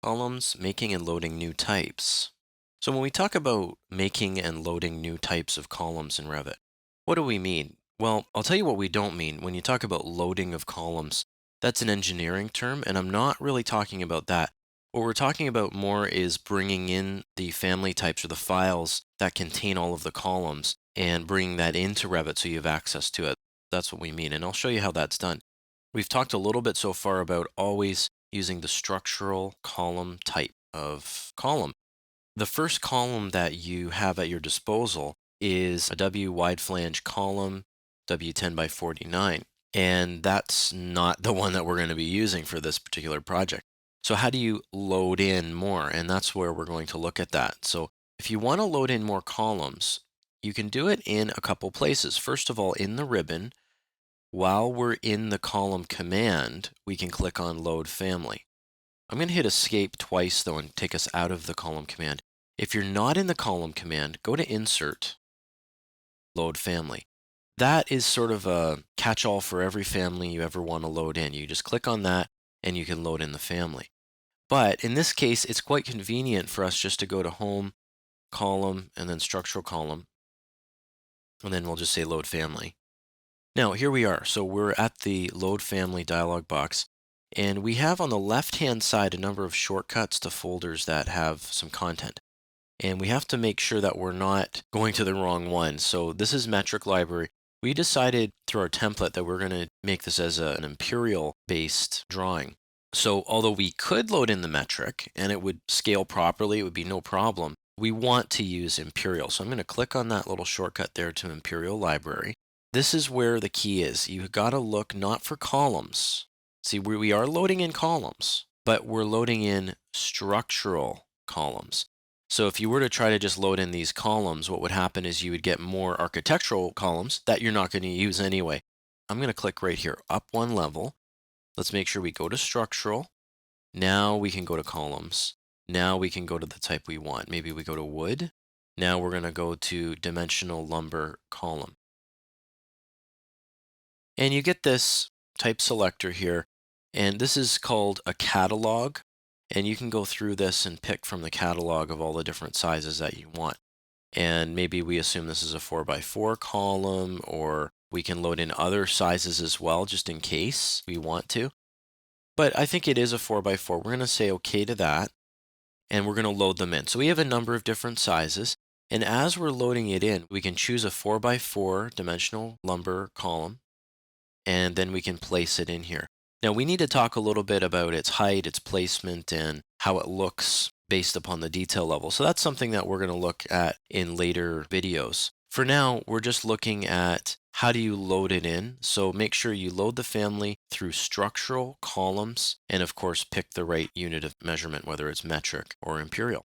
Columns, making and loading new types. So when we talk about making and loading new types of columns in Revit, what do we mean? Well, I'll tell you what we don't mean. When you talk about loading of columns, that's an engineering term, and I'm not really talking about that. What we're talking about more is bringing in the family types or the files that contain all of the columns and bringing that into Revit so you have access to it. That's what we mean, and I'll show you how that's done. We've talked a little bit so far about always using the structural column type of column. The first column that you have at your disposal is a W wide flange column, W10 by 49. And that's not the one that we're going to be using for this particular project. So how do you load in more? And that's where we're going to look at that. So if you want to load in more columns, you can do it in a couple places. First of all, in the ribbon, while we're in the column command, we can click on Load Family. I'm going to hit Escape twice, though, and take us out of the column command. If you're not in the column command, go to Insert, Load Family. That is sort of a catch-all for every family you ever want to load in. You just click on that, and you can load in the family. But in this case, it's quite convenient for us just to go to Home, Column, and then Structural Column, and then we'll just say Load Family. Now, here we are. So we're at the Load Family dialog box, and we have on the left-hand side a number of shortcuts to folders that have some content. And we have to make sure that we're not going to the wrong one. So this is Metric Library. We decided through our template that we're going to make this as an imperial-based drawing. So although we could load in the metric and it would scale properly, it would be no problem, we want to use imperial. So I'm going to click on that little shortcut there to Imperial Library. This is where the key is. You've got to look not for columns. See, we are loading in columns, but we're loading in structural columns. So if you were to try to just load in these columns, what would happen is you would get more architectural columns that you're not going to use anyway. I'm going to click right here, up one level. Let's make sure we go to structural. Now we can go to columns. Now we can go to the type we want. Maybe we go to wood. Now we're going to go to dimensional lumber column. And you get this type selector here, and this is called a catalog. And you can go through this and pick from the catalog of all the different sizes that you want. And maybe we assume this is a 4x4 column, or we can load in other sizes as well, just in case we want to. But I think it is a 4x4. We're going to say OK to that, and we're going to load them in. So we have a number of different sizes. And as we're loading it in, we can choose a 4x4 dimensional lumber column, and then we can place it in here. Now we need to talk a little bit about its height, its placement, and how it looks based upon the detail level. So that's something that we're going to look at in later videos. For now, we're just looking at how do you load it in. So make sure you load the family through structural columns, and of course pick the right unit of measurement, whether it's metric or imperial.